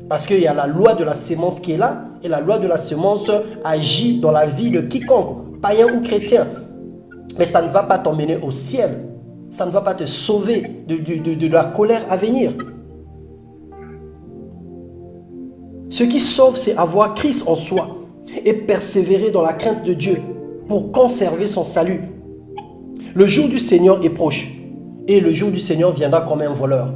Parce qu'il y a la loi de la sémence qui est là, et la loi de la sémence agit dans la vie de quiconque, païen ou chrétien. Mais ça ne va pas t'emmener au ciel. Ça ne va pas te sauver de la colère à venir. Ce qui sauve, c'est avoir Christ en soi et persévérer dans la crainte de Dieu pour conserver son salut. Le jour du Seigneur est proche et le jour du Seigneur viendra comme un voleur.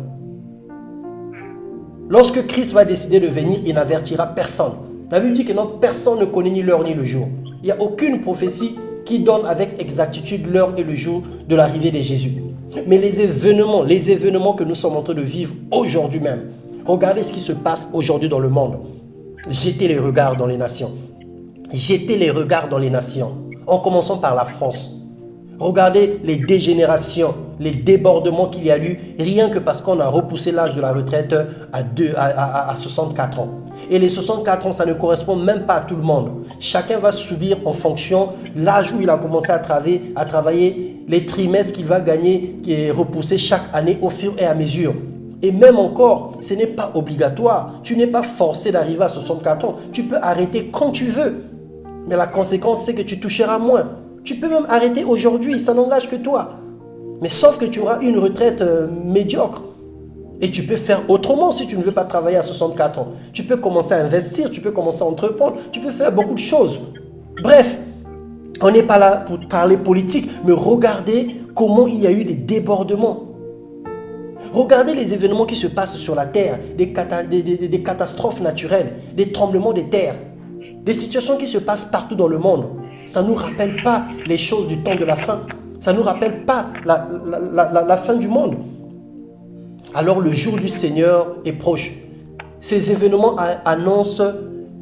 Lorsque Christ va décider de venir, il n'avertira personne. La Bible dit que non, personne ne connaît ni l'heure ni le jour. Il n'y a aucune prophétie qui donne avec exactitude l'heure et le jour de l'arrivée de Jésus. Mais les événements que nous sommes en train de vivre aujourd'hui même, regardez ce qui se passe aujourd'hui dans le monde. Jetez les regards dans les nations. Jetez les regards dans les nations. En commençant par la France. Regardez les dégénérations, les débordements qu'il y a eu, rien que parce qu'on a repoussé l'âge de la retraite à 64 ans. Et les 64 ans, ça ne correspond même pas à tout le monde. Chacun va subir en fonction de l'âge où il a commencé à travailler, les trimestres qu'il va gagner, qui est repoussé chaque année au fur et à mesure. Et même encore, ce n'est pas obligatoire. Tu n'es pas forcé d'arriver à 64 ans. Tu peux arrêter quand tu veux. Mais la conséquence, c'est que tu toucheras moins. Tu peux même arrêter aujourd'hui, ça n'engage que toi. Mais sauf que tu auras une retraite médiocre. Et tu peux faire autrement si tu ne veux pas travailler à 64 ans. Tu peux commencer à investir, tu peux commencer à entreprendre, tu peux faire beaucoup de choses. Bref, on n'est pas là pour parler politique, mais regardez comment il y a eu des débordements. Regardez les événements qui se passent sur la terre, des catastrophes naturelles, des tremblements de terre. Des situations qui se passent partout dans le monde. Ça ne nous rappelle pas les choses du temps de la fin. Ça ne nous rappelle pas la fin du monde. Alors le jour du Seigneur est proche. Ces événements annoncent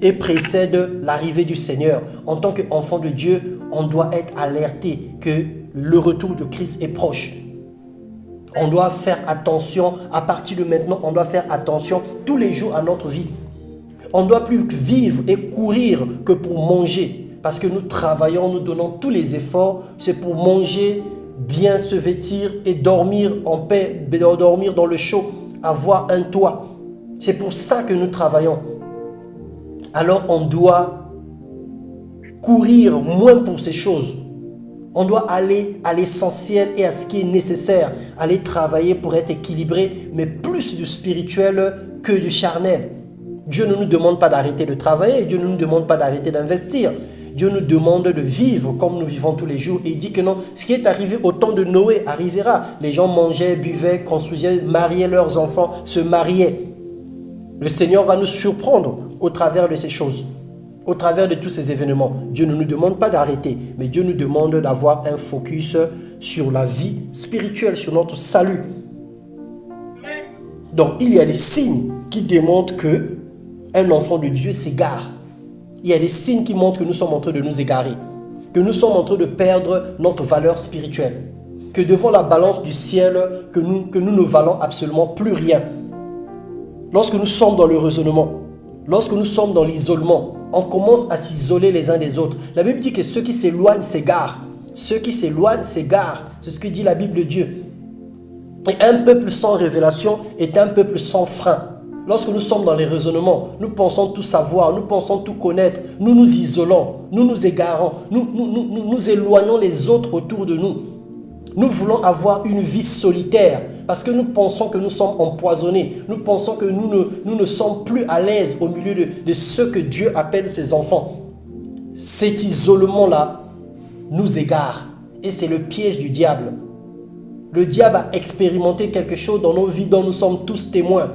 et précèdent l'arrivée du Seigneur. En tant qu'enfant de Dieu, on doit être alerté que le retour de Christ est proche. On doit faire attention, à partir de maintenant, on doit faire attention tous les jours à notre vie. On ne doit plus vivre et courir que pour manger. Parce que nous travaillons, nous donnons tous les efforts. C'est pour manger, bien se vêtir et dormir en paix, dormir dans le chaud, avoir un toit. C'est pour ça que nous travaillons. Alors on doit courir moins pour ces choses. On doit aller à l'essentiel et à ce qui est nécessaire. Aller travailler pour être équilibré, mais plus du spirituel que du charnel. Dieu ne nous demande pas d'arrêter de travailler, Dieu ne nous demande pas d'arrêter d'investir. Dieu nous demande de vivre comme nous vivons tous les jours. Et il dit que non, ce qui est arrivé au temps de Noé arrivera. Les gens mangeaient, buvaient, construisaient, mariaient leurs enfants, se mariaient. Le Seigneur va nous surprendre au travers de ces choses, au travers de tous ces événements. Dieu ne nous demande pas d'arrêter, mais Dieu nous demande d'avoir un focus sur la vie spirituelle, sur notre salut. Donc, il y a des signes qui démontrent que un enfant de Dieu s'égare. Il y a des signes qui montrent que nous sommes en train de nous égarer, que nous sommes en train de perdre notre valeur spirituelle, que devant la balance du ciel, que nous ne valons absolument plus rien. Lorsque nous sommes dans le raisonnement, lorsque nous sommes dans l'isolement, on commence à s'isoler les uns des autres. La Bible dit que ceux qui s'éloignent s'égarent. Ceux qui s'éloignent s'égarent. C'est ce que dit la Bible de Dieu. Et un peuple sans révélation est un peuple sans frein. Lorsque nous sommes dans les raisonnements, nous pensons tout savoir, nous pensons tout connaître, nous nous isolons, nous nous égarons, nous éloignons les autres autour de nous. Nous voulons avoir une vie solitaire parce que nous pensons que nous sommes empoisonnés. Nous pensons que nous ne sommes plus à l'aise au milieu de ce que Dieu appelle ses enfants. Cet isolement-là nous égare et c'est le piège du diable. Le diable a expérimenté quelque chose dans nos vies dont nous sommes tous témoins.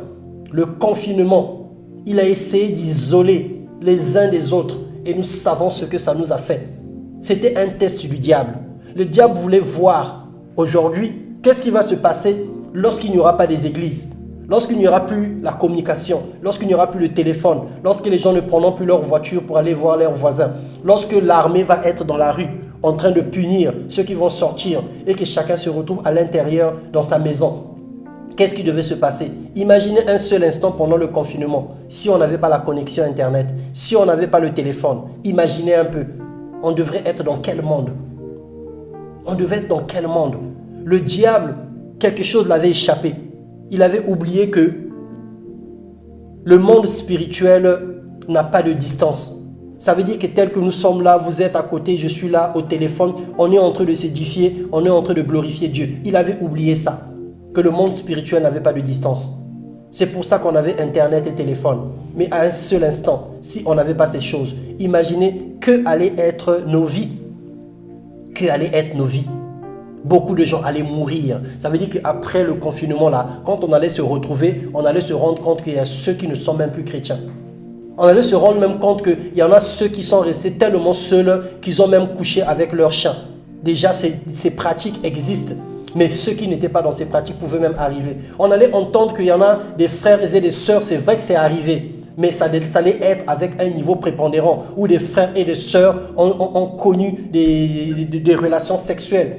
Le confinement, il a essayé d'isoler les uns des autres et nous savons ce que ça nous a fait. C'était un test du diable. Le diable voulait voir aujourd'hui qu'est-ce qui va se passer lorsqu'il n'y aura pas des églises, lorsqu'il n'y aura plus la communication, lorsqu'il n'y aura plus le téléphone, lorsque les gens ne prendront plus leur voiture pour aller voir leurs voisins, lorsque l'armée va être dans la rue en train de punir ceux qui vont sortir et que chacun se retrouve à l'intérieur dans sa maison. Qu'est-ce qui devait se passer? Imaginez un seul instant pendant le confinement, si on n'avait pas la connexion Internet, si on n'avait pas le téléphone. Imaginez un peu, on devrait être dans quel monde? On devait être dans quel monde? Le diable, quelque chose l'avait échappé. Il avait oublié que le monde spirituel n'a pas de distance. Ça veut dire que tel que nous sommes là, vous êtes à côté, je suis là au téléphone, on est en train de s'édifier, on est en train de glorifier Dieu. Il avait oublié ça, que le monde spirituel n'avait pas de distance. C'est pour ça qu'on avait Internet et téléphone. Mais à un seul instant, si on n'avait pas ces choses, imaginez que allaient être nos vies. Que allaient être nos vies. Beaucoup de gens allaient mourir. Ça veut dire qu'après le confinement là, quand on allait se retrouver, on allait se rendre compte qu'il y a ceux qui ne sont même plus chrétiens. On allait se rendre même compte qu'il y en a ceux qui sont restés tellement seuls qu'ils ont même couché avec leurs chiens. Déjà, ces pratiques existent. Mais ceux qui n'étaient pas dans ces pratiques pouvaient même arriver. On allait entendre qu'il y en a des frères et des sœurs, c'est vrai que c'est arrivé. Mais ça allait être avec un niveau prépondérant où des frères et des sœurs ont connu des relations sexuelles.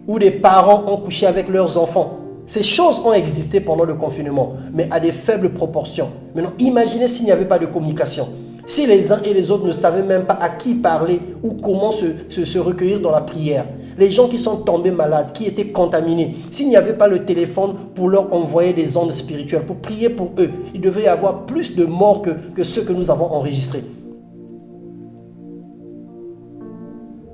Où des parents ont couché avec leurs enfants. Ces choses ont existé pendant le confinement, mais à des faibles proportions. Maintenant, imaginez s'il n'y avait pas de communication. Si les uns et les autres ne savaient même pas à qui parler ou comment se recueillir dans la prière. Les gens qui sont tombés malades, qui étaient contaminés, s'il n'y avait pas le téléphone pour leur envoyer des ondes spirituelles, pour prier pour eux, il devait y avoir plus de morts que ceux que nous avons enregistrés.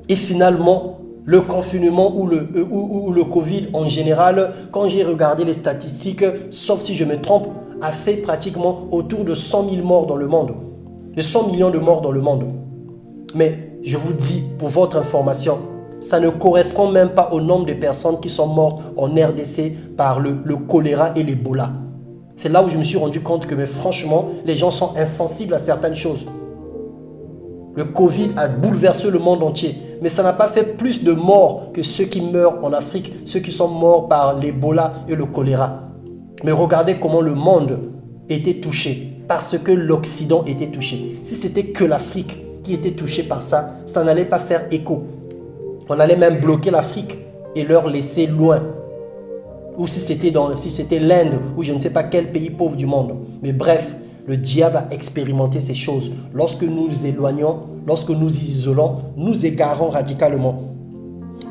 Et finalement, le confinement ou le Covid en général, quand j'ai regardé les statistiques, sauf si je me trompe, a fait pratiquement autour de 100 000 morts dans le monde. De 100 millions de morts dans le monde. Mais je vous dis, pour votre information, ça ne correspond même pas au nombre de personnes qui sont mortes en RDC par le choléra et l'Ebola. C'est là où je me suis rendu compte que, mais franchement, les gens sont insensibles à certaines choses. Le Covid a bouleversé le monde entier, mais ça n'a pas fait plus de morts que ceux qui meurent en Afrique, ceux qui sont morts par l'Ebola et le choléra. Mais regardez comment le monde était touché, parce que l'Occident était touché. Si c'était que l'Afrique qui était touchée par ça, ça n'allait pas faire écho. On allait même bloquer l'Afrique et leur laisser loin. Ou si c'était l'Inde, ou je ne sais pas quel pays pauvre du monde. Mais bref, le diable a expérimenté ces choses. Lorsque nous nous éloignons, lorsque nous isolons, nous égarons radicalement.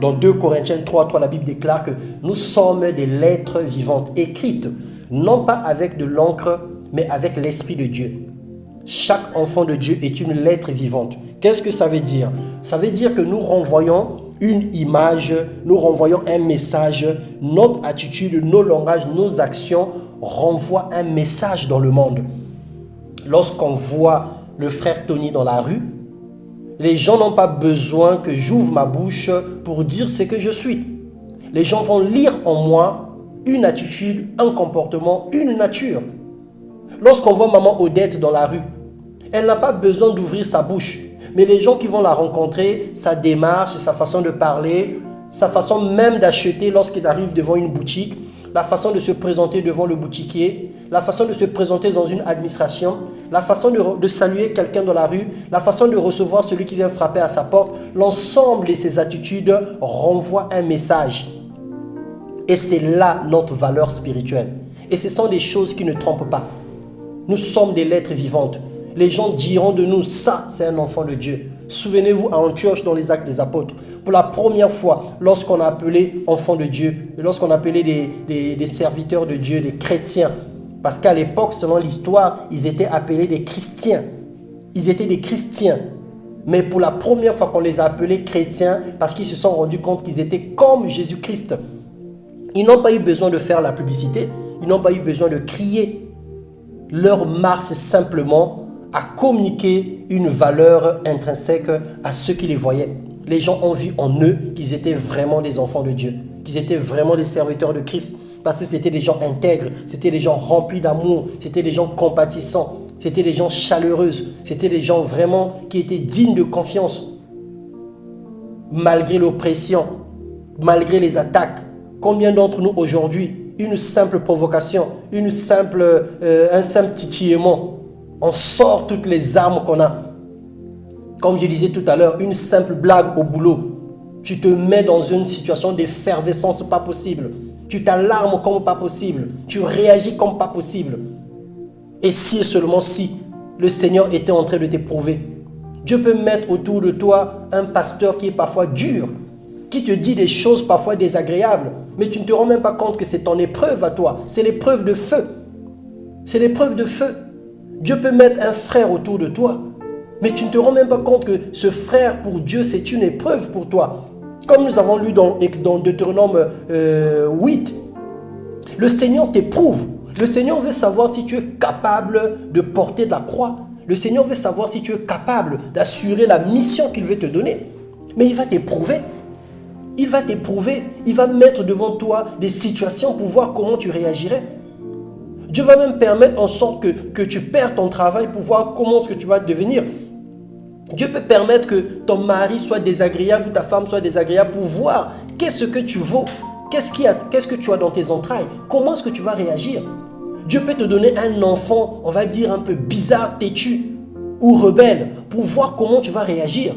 Dans 2 Corinthiens 3:3, la Bible déclare que nous sommes des lettres vivantes, écrites, non pas avec de l'encre, mais avec l'Esprit de Dieu. Chaque enfant de Dieu est une lettre vivante. Qu'est-ce que ça veut dire? Ça veut dire que nous renvoyons une image, nous renvoyons un message, notre attitude, nos langages, nos actions renvoient un message dans le monde. Lorsqu'on voit le frère Tony dans la rue, les gens n'ont pas besoin que j'ouvre ma bouche pour dire ce que je suis. Les gens vont lire en moi une attitude, un comportement, une nature. Lorsqu'on voit maman Odette dans la rue, elle n'a pas besoin d'ouvrir sa bouche. Mais les gens qui vont la rencontrer, sa démarche, sa façon de parler, sa façon même d'acheter lorsqu'il arrive devant une boutique, la façon de se présenter devant le boutiquier, la façon de se présenter dans une administration, la façon de saluer quelqu'un dans la rue, la façon de recevoir celui qui vient frapper à sa porte, l'ensemble de ces attitudes renvoie un message. Et c'est là notre valeur spirituelle. Et ce sont des choses qui ne trompent pas. Nous sommes des lettres vivantes. Les gens diront de nous, ça c'est un enfant de Dieu. Souvenez-vous à Antioche dans les Actes des Apôtres. Pour la première fois, lorsqu'on a appelé enfants de Dieu, lorsqu'on appelait des serviteurs de Dieu, des chrétiens, parce qu'à l'époque, selon l'histoire, ils étaient appelés des chrétiens. Ils étaient des chrétiens. Mais pour la première fois qu'on les a appelés chrétiens, parce qu'ils se sont rendus compte qu'ils étaient comme Jésus-Christ. Ils n'ont pas eu besoin de faire la publicité, ils n'ont pas eu besoin de crier. Leur marche simplement a communiqué une valeur intrinsèque à ceux qui les voyaient. Les gens ont vu en eux qu'ils étaient vraiment des enfants de Dieu, qu'ils étaient vraiment des serviteurs de Christ, parce que c'était des gens intègres, c'était des gens remplis d'amour, c'était des gens compatissants, c'était des gens chaleureux, c'était des gens vraiment qui étaient dignes de confiance. Malgré l'oppression, malgré les attaques, combien d'entre nous aujourd'hui, une simple provocation, un simple titillement, on sort toutes les armes qu'on a. Comme je disais tout à l'heure, une simple blague au boulot, tu te mets dans une situation d'effervescence pas possible. Tu t'alarmes comme pas possible. Tu réagis comme pas possible. Et si et seulement si le Seigneur était en train de t'éprouver, Dieu peut mettre autour de toi un pasteur qui est parfois dur, qui te dit des choses parfois désagréables, mais tu ne te rends même pas compte que c'est ton épreuve à toi. C'est l'épreuve de feu. C'est l'épreuve de feu. Dieu peut mettre un frère autour de toi, mais tu ne te rends même pas compte que ce frère pour Dieu, c'est une épreuve pour toi. Comme nous avons lu dans Deutéronome 8, le Seigneur t'éprouve. Le Seigneur veut savoir si tu es capable de porter de la croix. Le Seigneur veut savoir si tu es capable d'assurer la mission qu'il veut te donner. Mais il va t'éprouver. Il va t'éprouver. Il va mettre devant toi des situations pour voir comment tu réagirais. Dieu va même permettre en sorte que tu perds ton travail pour voir comment est-ce que tu vas devenir. Dieu peut permettre que ton mari soit désagréable ou ta femme soit désagréable pour voir qu'est-ce que tu vaux, qu'est-ce que tu as dans tes entrailles, comment est-ce que tu vas réagir. Dieu peut te donner un enfant, on va dire un peu bizarre, têtu ou rebelle pour voir comment tu vas réagir.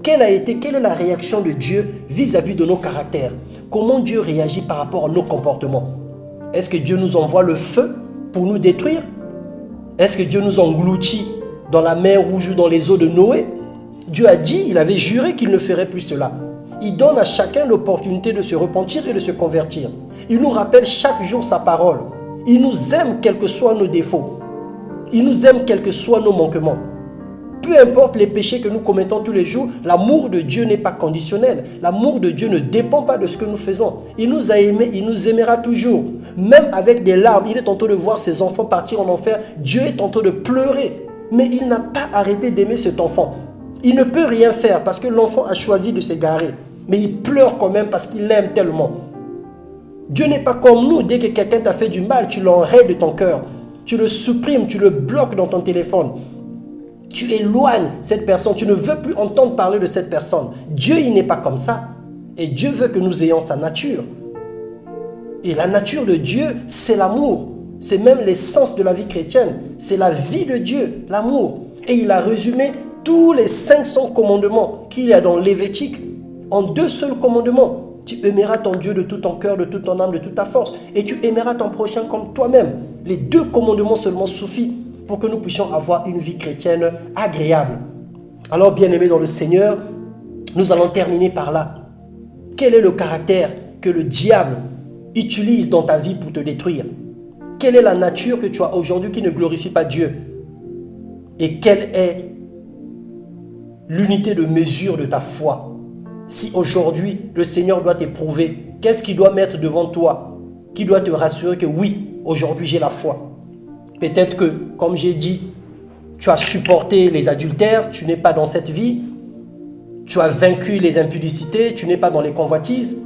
Quelle est la réaction de Dieu vis-à-vis de nos caractères? Comment Dieu réagit par rapport à nos comportements? Est-ce que Dieu nous envoie le feu pour nous détruire? Est-ce que Dieu nous engloutit dans la mer Rouge ou dans les eaux de Noé? Dieu a dit, il avait juré qu'il ne ferait plus cela. Il donne à chacun l'opportunité de se repentir et de se convertir. Il nous rappelle chaque jour sa parole. Il nous aime quels que soient nos défauts. Il nous aime quels que soient nos manquements. Peu importe les péchés que nous commettons tous les jours, l'amour de Dieu n'est pas conditionnel. L'amour de Dieu ne dépend pas de ce que nous faisons. Il nous a aimés, il nous aimera toujours. Même avec des larmes, il est en train de voir ses enfants partir en enfer. Dieu est en train de pleurer. Mais il n'a pas arrêté d'aimer cet enfant. Il ne peut rien faire parce que l'enfant a choisi de s'égarer. Mais il pleure quand même parce qu'il l'aime tellement. Dieu n'est pas comme nous. Dès que quelqu'un t'a fait du mal, tu l'enraies de ton cœur. Tu le supprimes, tu le bloques dans ton téléphone. Tu éloignes cette personne. Tu ne veux plus entendre parler de cette personne. Dieu, il n'est pas comme ça. Et Dieu veut que nous ayons sa nature. Et la nature de Dieu, c'est l'amour. C'est même l'essence de la vie chrétienne. C'est la vie de Dieu, l'amour. Et il a résumé tous les 500 commandements qu'il y a dans Lévitique en 2 seuls commandements. Tu aimeras ton Dieu de tout ton cœur, de toute ton âme, de toute ta force. Et tu aimeras ton prochain comme toi-même. Les 2 commandements seulement suffisent pour que nous puissions avoir une vie chrétienne agréable. Alors, bien-aimés dans le Seigneur, nous allons terminer par là. Quel est le caractère que le diable utilise dans ta vie pour te détruire? Quelle est la nature que tu as aujourd'hui qui ne glorifie pas Dieu? Et quelle est l'unité de mesure de ta foi? Si aujourd'hui le Seigneur doit t'éprouver, qu'est-ce qu'il doit mettre devant toi qui doit te rassurer que oui, aujourd'hui j'ai la foi? Peut-être que, comme j'ai dit, tu as supporté les adultères, tu n'es pas dans cette vie. Tu as vaincu les impudicités, tu n'es pas dans les convoitises.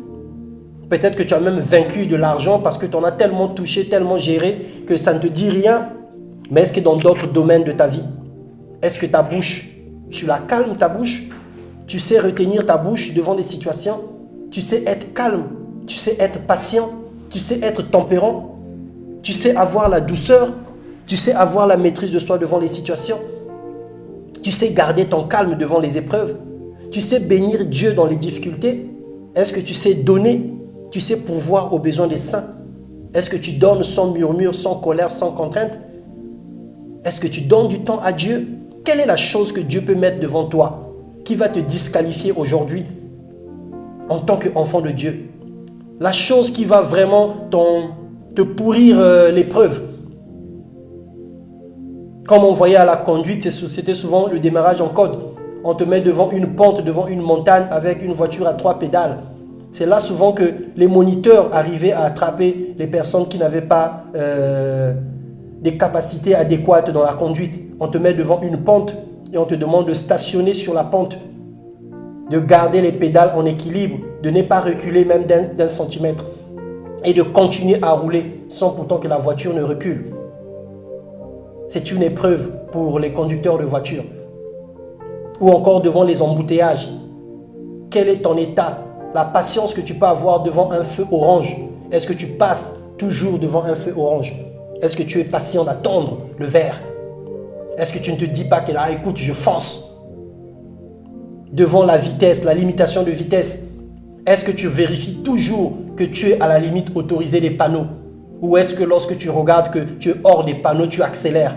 Peut-être que tu as même vaincu de l'argent parce que tu en as tellement touché, tellement géré que ça ne te dit rien. Mais est-ce que dans d'autres domaines de ta vie, est-ce que ta bouche, tu la calmes ta bouche? Tu sais retenir ta bouche devant des situations? Tu sais être calme? Tu sais être patient? Tu sais être tempérant? Tu sais avoir la douceur? Tu sais avoir la maîtrise de soi devant les situations? Tu sais garder ton calme devant les épreuves? Tu sais bénir Dieu dans les difficultés? Est-ce que tu sais donner? Tu sais pourvoir aux besoins des saints? Est-ce que tu donnes sans murmure, sans colère, sans contrainte? Est-ce que tu donnes du temps à Dieu? Quelle est la chose que Dieu peut mettre devant toi qui va te disqualifier aujourd'hui en tant qu'enfant de Dieu? La chose qui va vraiment te pourrir l'épreuve. Comme on voyait à la conduite, c'était souvent le démarrage en code. on te met devant une pente, devant une montagne avec une voiture à 3 pédales. C'est là souvent que les moniteurs arrivaient à attraper les personnes qui n'avaient pas des capacités adéquates dans la conduite. On te met devant une pente et on te demande de stationner sur la pente, de garder les pédales en équilibre, de ne pas reculer même d'un centimètre et de continuer à rouler sans pourtant que la voiture ne recule. C'est une épreuve pour les conducteurs de voitures. Ou encore devant les embouteillages. Quel est ton état? La patience que tu peux avoir devant un feu orange. Est-ce que tu passes toujours devant un feu orange? Est-ce que tu es patient d'attendre le vert? Est-ce que tu ne te dis pas que là, écoute, je fonce? Devant la vitesse, la limitation de vitesse, est-ce que tu vérifies toujours que tu es à la limite autorisée des panneaux? Ou est-ce que lorsque tu regardes que tu es hors des panneaux, tu accélères?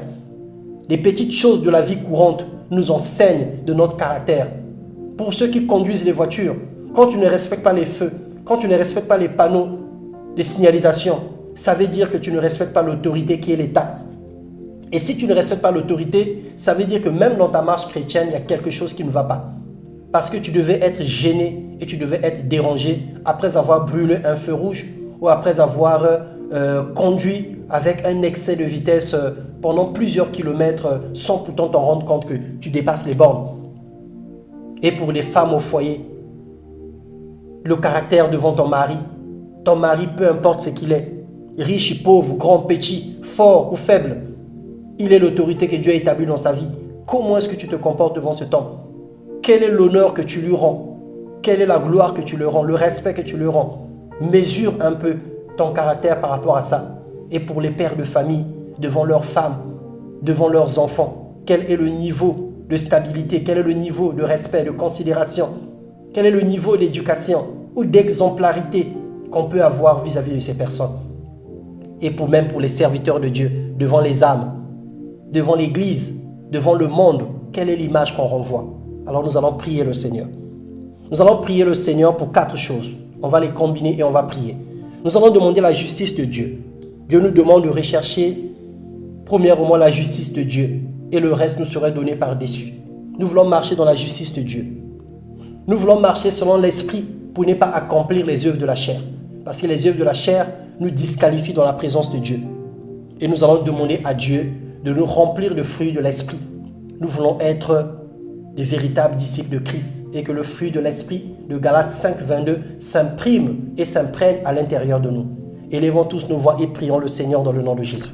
Les petites choses de la vie courante nous enseignent de notre caractère. Pour ceux qui conduisent les voitures, quand tu ne respectes pas les feux, quand tu ne respectes pas les panneaux de signalisation, ça veut dire que tu ne respectes pas l'autorité qui est l'État. Et si tu ne respectes pas l'autorité, ça veut dire que même dans ta marche chrétienne, il y a quelque chose qui ne va pas. Parce que tu devais être gêné et tu devais être dérangé après avoir brûlé un feu rouge ou après avoir conduit avec un excès de vitesse pendant plusieurs kilomètres sans pourtant t'en rendre compte que tu dépasses les bornes. Et pour les femmes au foyer, le caractère devant ton mari, peu importe ce qu'il est, riche, pauvre, grand, petit, fort ou faible, il est l'autorité que Dieu a établie dans sa vie. Comment est-ce que tu te comportes devant cet homme? Quel est l'honneur que tu lui rends? Quelle est la gloire que tu lui rends? Le respect que tu lui rends? Mesure un peu ton caractère par rapport à ça. Et pour les pères de famille, devant leurs femmes, devant leurs enfants, quel est le niveau de stabilité? Quel est le niveau de respect, de considération? Quel est le niveau d'éducation ou d'exemplarité qu'on peut avoir vis-à-vis de ces personnes? Et même pour les serviteurs de Dieu, devant les âmes, devant l'Église, devant le monde, quelle est l'image qu'on renvoie? Alors nous allons prier le Seigneur. Nous allons prier le Seigneur pour 4 choses. On va les combiner et on va prier. Nous allons demander la justice de Dieu. Dieu nous demande de rechercher premièrement la justice de Dieu et le reste nous serait donné par-dessus. Nous voulons marcher dans la justice de Dieu. Nous voulons marcher selon l'esprit pour ne pas accomplir les œuvres de la chair. Parce que les œuvres de la chair nous disqualifient dans la présence de Dieu. Et nous allons demander à Dieu de nous remplir de fruits de l'esprit. Nous voulons être des véritables disciples de Christ et que le fruit de l'esprit de Galates 5, 22 s'imprime et s'imprègne à l'intérieur de nous. Élevons tous nos voix et prions le Seigneur dans le nom de Jésus.